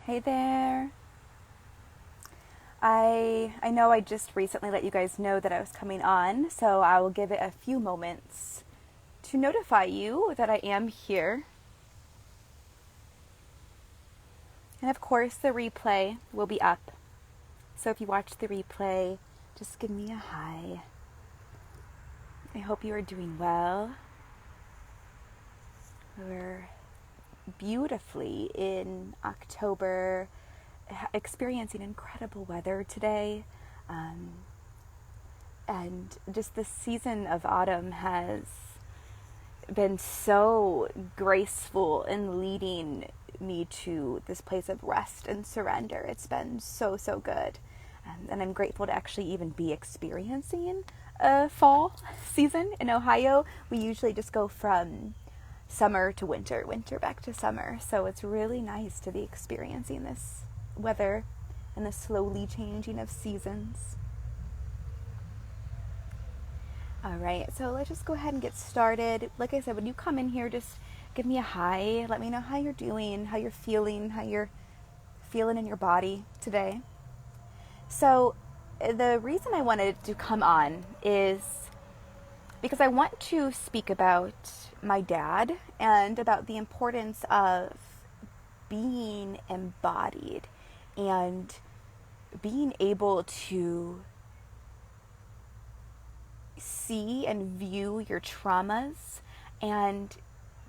Hey there. I know I just recently let you guys know that I was coming on, so I will give it a few moments to notify you that I am here. And of course, the replay will be up. So if you watch the replay, just give me a hi. I hope you are doing well. We're beautifully in October, experiencing incredible weather today. And just this season of autumn has been so graceful in leading me to this place of rest and surrender. It's been so, so good. And I'm grateful to actually even be experiencing a fall season. In Ohio, we usually just go from summer to winter, winter back to summer. So it's really nice to be experiencing this weather and the slowly changing of seasons. All right, so let's just go ahead and get started. Like I said, when you come in here, just give me a hi. Let me know how you're doing, how you're feeling in your body today. So, the reason I wanted to come on is because I want to speak about my dad and about the importance of being embodied and being able to see and view your traumas and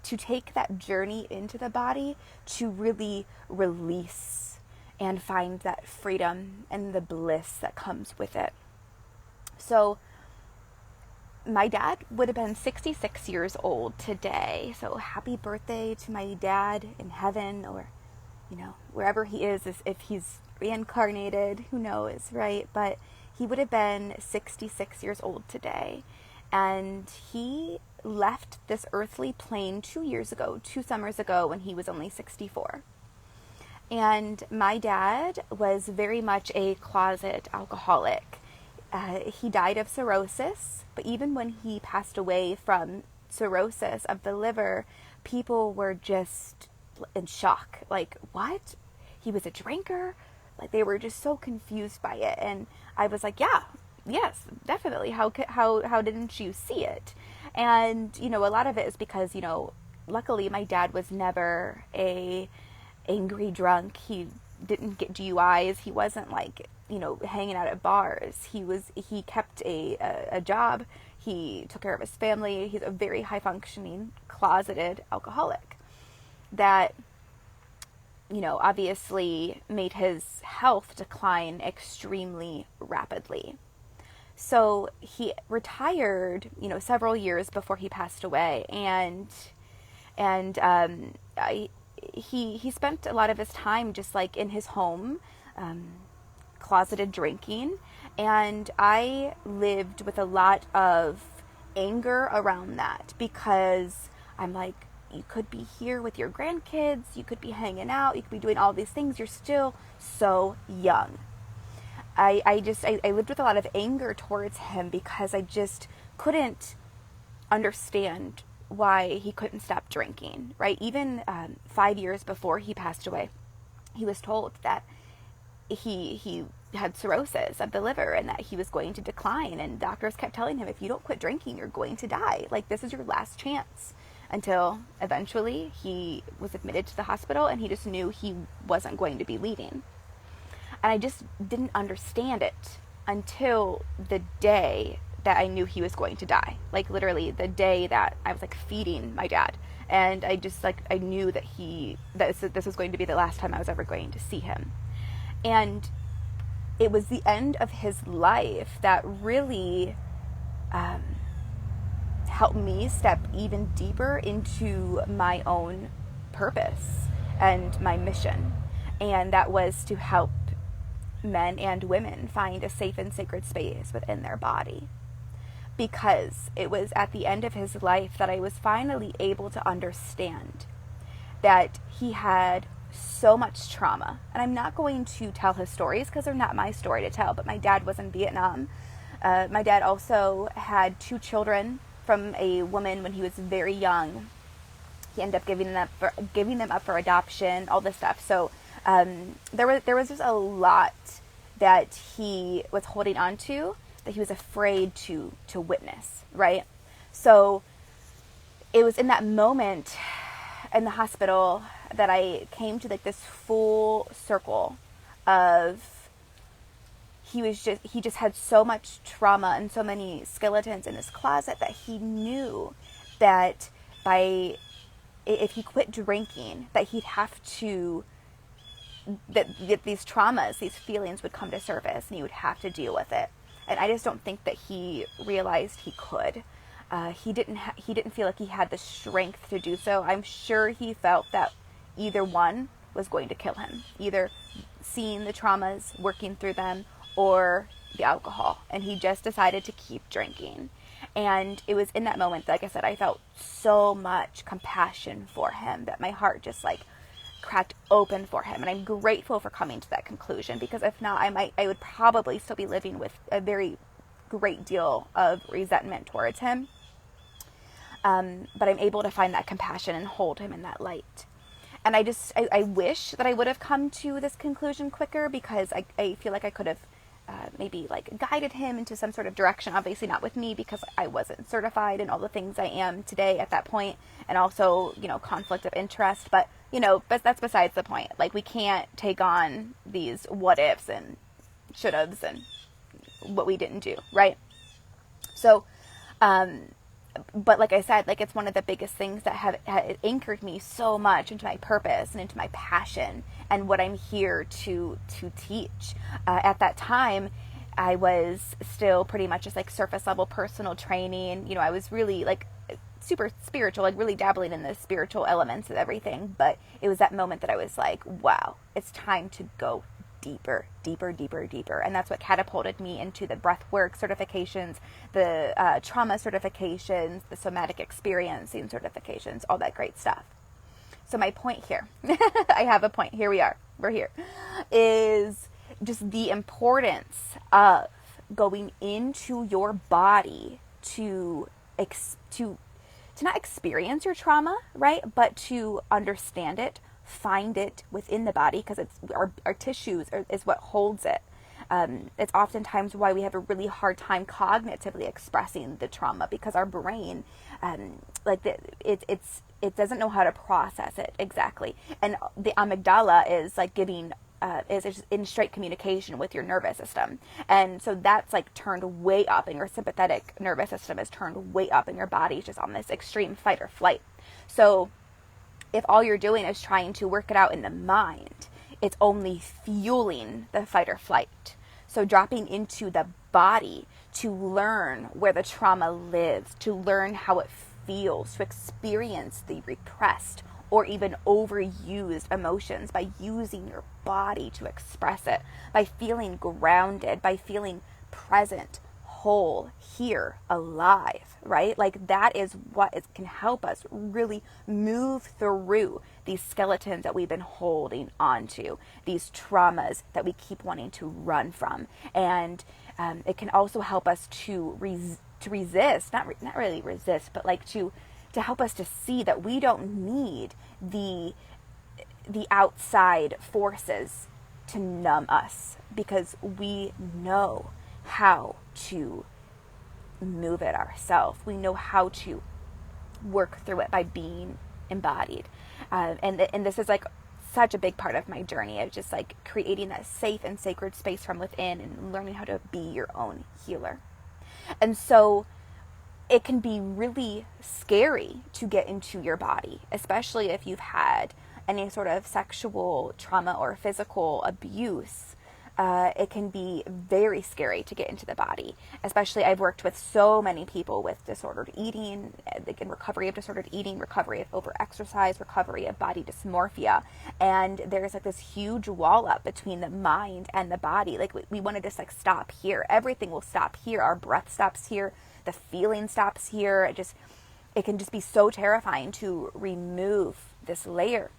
to take that journey into the body to really release and find that freedom and the bliss that comes with it. So, my dad would have been 66 years old today. So, happy birthday to my dad in heaven, or, wherever he is if he's reincarnated, who knows, right? But he would have been 66 years old today. And he left this earthly plane 2 summers ago, when he was only 64. And my dad was very much a closet alcoholic. He died of cirrhosis, but even when he passed away from cirrhosis of the liver, people were just in shock. Like, what? He was a drinker? Like, they were just so confused by it. And I was like, yeah, yes, definitely. How didn't you see it? And, a lot of it is because, luckily my dad was never a angry drunk. He didn't get DUIs. He wasn't like, hanging out at bars. He kept a job. He took care of his family. He's a very high functioning, closeted alcoholic that, obviously made his health decline extremely rapidly. So he retired, several years before he passed away, and he spent a lot of his time just like in his home, closeted drinking, and I lived with a lot of anger around that because I'm like, you could be here with your grandkids, you could be hanging out, you could be doing all these things, you're still so young. I lived with a lot of anger towards him because I just couldn't understand why he couldn't stop drinking, right? Even 5 years before he passed away, he was told that he had cirrhosis of the liver and that he was going to decline, and doctors kept telling him, if you don't quit drinking, you're going to die. Like, this is your last chance. Until eventually he was admitted to the hospital and he just knew he wasn't going to be leaving. And I just didn't understand it until the day that I knew he was going to die. Like, literally the day that I was like feeding my dad, and I just like, I knew that this was going to be the last time I was ever going to see him. And it was the end of his life that really helped me step even deeper into my own purpose and my mission. And that was to help men and women find a safe and sacred space within their body. Because it was at the end of his life that I was finally able to understand that he had so much trauma. And I'm not going to tell his stories because they're not my story to tell, but my dad was in Vietnam. My dad also had 2 children from a woman when he was very young. He ended up giving them up for adoption, all this stuff. So There was just a lot that he was holding on to that he was afraid to witness, right? So it was in that moment in the hospital that I came to like this full circle of he just had so much trauma and so many skeletons in his closet that he knew that if he quit drinking, that he'd have to, that these traumas, these feelings would come to surface and he would have to deal with it. And I just don't think that he realized he could. He didn't feel like he had the strength to do so. I'm sure he felt that either one was going to kill him, either seeing the traumas, working through them, or the alcohol. And he just decided to keep drinking. And it was in that moment, like I said, I felt so much compassion for him that my heart just like cracked open for him. And I'm grateful for coming to that conclusion, because if not, I would probably still be living with a very great deal of resentment towards him. But I'm able to find that compassion and hold him in that light. And I wish that I would have come to this conclusion quicker, because I feel like I could have maybe like guided him into some sort of direction. Obviously not with me, because I wasn't certified in all the things I am today at that point, and also, conflict of interest. But, but that's besides the point. Like, we can't take on these what ifs and should haves and what we didn't do, right? So, but like I said, like, it's one of the biggest things that have anchored me so much into my purpose and into my passion and what I'm here to teach. At that time, I was still pretty much just like surface level personal training. I was really like super spiritual, like really dabbling in the spiritual elements of everything. But it was that moment that I was like, wow, it's time to go deeper. And that's what catapulted me into the breathwork certifications, the trauma certifications, the somatic experiencing certifications, all that great stuff. So my point here, I have a point, we're here, is just the importance of going into your body to not experience your trauma, right? But to understand it, find it within the body, because it's our tissues is what holds it. It's oftentimes why we have a really hard time cognitively expressing the trauma, because our brain, it doesn't know how to process it exactly. And the amygdala is like is in straight communication with your nervous system. And so that's like turned way up, and your sympathetic nervous system is turned way up, and your body's just on this extreme fight or flight. So if all you're doing is trying to work it out in the mind, it's only fueling the fight or flight. So dropping into the body to learn where the trauma lives, to learn how it feels, to experience the repressed or even overused emotions by using your body to express it, by feeling grounded, by feeling present, whole, here, alive, right? Like, that is what can help us really move through these skeletons that we've been holding onto, these traumas that we keep wanting to run from. And it can also help us to resist, not really resist, but like to help us to see that we don't need the outside forces to numb us, because we know how to move it ourselves. We know how to work through it by being embodied. And this is like such a big part of my journey of just like creating that safe and sacred space from within and learning how to be your own healer. And so it can be really scary to get into your body, especially if you've had any sort of sexual trauma or physical abuse. It can be very scary to get into the body. Especially, I've worked with so many people with disordered eating, like in recovery of disordered eating, recovery of overexercise, recovery of body dysmorphia. And there's like this huge wall up between the mind and the body. Like we want to just like stop here. Everything will stop here. Our breath stops here. The feeling stops here. It can just be so terrifying to remove this layer.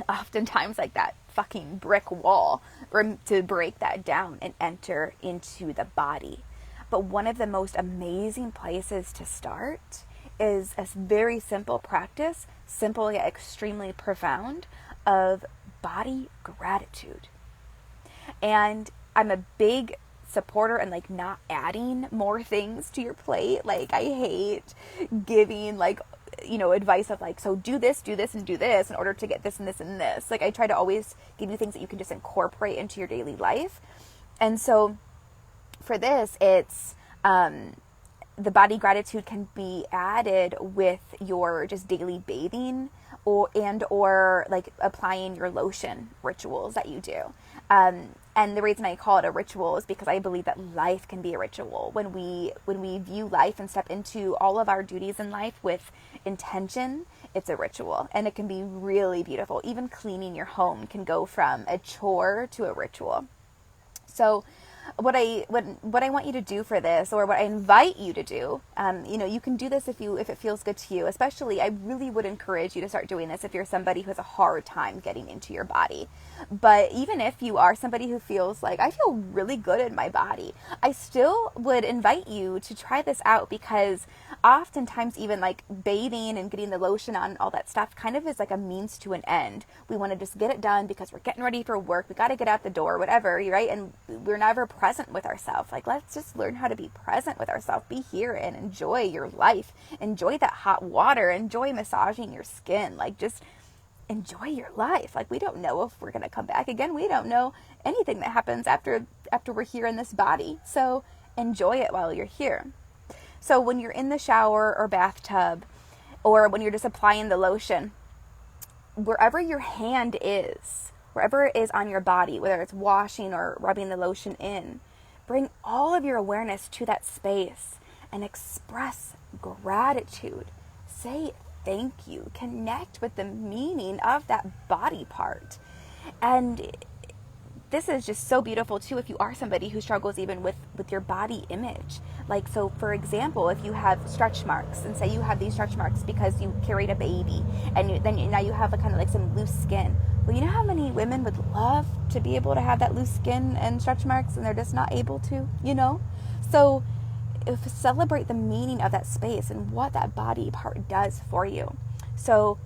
Oftentimes like that fucking brick wall, or to break that down and enter into the body. But one of the most amazing places to start is a very simple practice, simple yet extremely profound, of body gratitude. And I'm a big supporter and like not adding more things to your plate. Like I hate giving like, you know, advice of like, so do this and do this in order to get this and this and this. Like I try to always give you things that you can just incorporate into your daily life. And so for this, it's the body gratitude can be added with your just daily bathing or like applying your lotion rituals that you do. And the reason I call it a ritual is because I believe that life can be a ritual. When we view life and step into all of our duties in life with intention, it's a ritual, and it can be really beautiful. Even cleaning your home can go from a chore to a ritual. So what I want you to do for this, or what I invite you to do, you know, you can do this if it feels good to you. Especially, I really would encourage you to start doing this if you're somebody who has a hard time getting into your body. But even if you are somebody who feels like, I feel really good in my body, I still would invite you to try this out, because oftentimes even like bathing and getting the lotion on and all that stuff kind of is like a means to an end. We want to just get it done because we're getting ready for work. We got to get out the door, whatever, right? And we're never present with ourselves. Like, let's just learn how to be present with ourselves. Be here and enjoy your life. Enjoy that hot water. Enjoy massaging your skin. Like, just enjoy your life. Like, we don't know if we're going to come back again. We don't know anything that happens after we're here in this body. So enjoy it while you're here. So when you're in the shower or bathtub, or when you're just applying the lotion, wherever your hand is, wherever it is on your body, whether it's washing or rubbing the lotion in, bring all of your awareness to that space and express gratitude. Say thank you. Connect with the meaning of that body part. And this is just so beautiful too if you are somebody who struggles even with your body image. Like, so for example, if you have stretch marks, and say you have these stretch marks because you carried a baby, and now you have a kind of like some loose skin. Well, you know how many women would love to be able to have that loose skin and stretch marks, and they're just not able to, you know? So celebrate the meaning of that space and what that body part does for you. So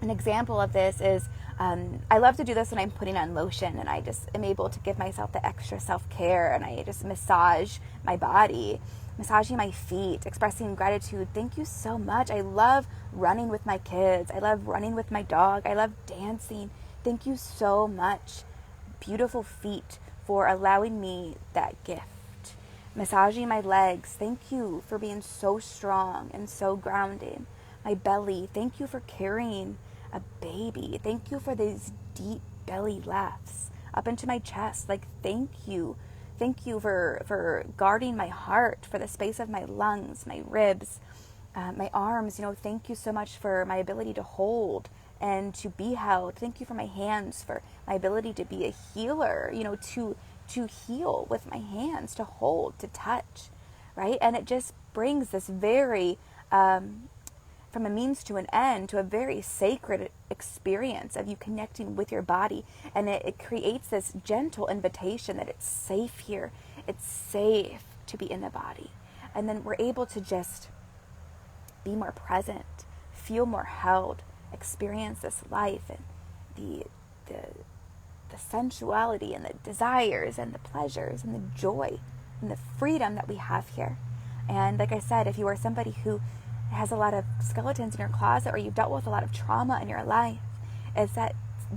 an example of this is, I love to do this when I'm putting on lotion, and I just am able to give myself the extra self-care, and I just massage my body, massaging my feet, expressing gratitude. Thank you so much. I love running with my kids. I love running with my dog. I love dancing. Thank you so much, beautiful feet, for allowing me that gift. Massaging my legs. Thank you for being so strong and so grounding. My belly. Thank you for carrying a baby. Thank you for these deep belly laughs up into my chest. Like, thank you. Thank you for guarding my heart, for the space of my lungs, my ribs, my arms. You know, thank you so much for my ability to hold and to be held. Thank you for my hands, for my ability to be a healer, you know, to heal with my hands, to hold, to touch, right? And it just brings this very, from a means to an end, to a very sacred experience of you connecting with your body. And it creates this gentle invitation that it's safe here. It's safe to be in the body. And then we're able to just be more present, feel more held, experience this life and the sensuality and the desires and the pleasures and the joy and the freedom that we have here. And like I said, if you are somebody who has a lot of skeletons in your closet, or you've dealt with a lot of trauma in your life, is that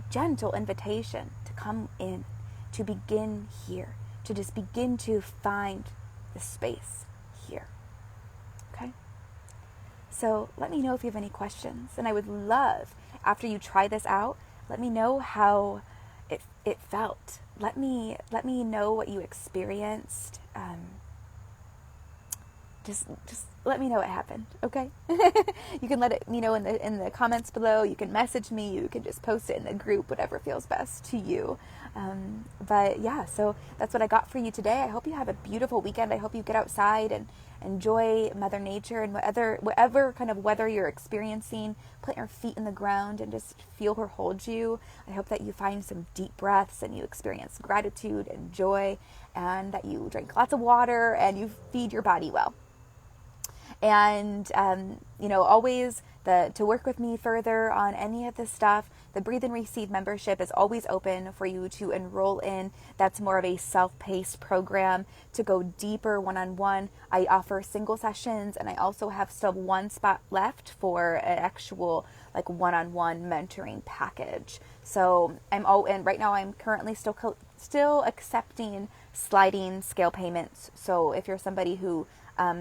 gentle invitation to come in, to begin here, to just begin to find the space here. Okay? So let me know if you have any questions. And I would love, after you try this out, let me know how it felt. Let me know what you experienced. Just let me know what happened, okay? You can let me know in the comments below. You can message me. You can just post it in the group, whatever feels best to you. But yeah, so that's what I got for you today. I hope you have a beautiful weekend. I hope you get outside and enjoy Mother Nature and whatever kind of weather you're experiencing. Plant your feet in the ground and just feel her hold you. I hope that you find some deep breaths and you experience gratitude and joy, and that you drink lots of water and you feed your body well. And, always to work with me further on any of this stuff, The Breathe and Receive membership is always open for you to enroll in. That's more of a self-paced program to go deeper one-on-one. I offer single sessions, and I also have still one spot left for an actual like one-on-one mentoring package. So and right now I'm currently still accepting sliding scale payments. So if you're somebody who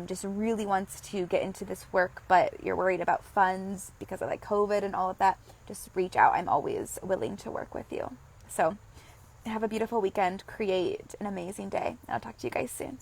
just really wants to get into this work, but you're worried about funds because of like COVID and all of that, just reach out. I'm always willing to work with you. So have a beautiful weekend. Create an amazing day. I'll talk to you guys soon.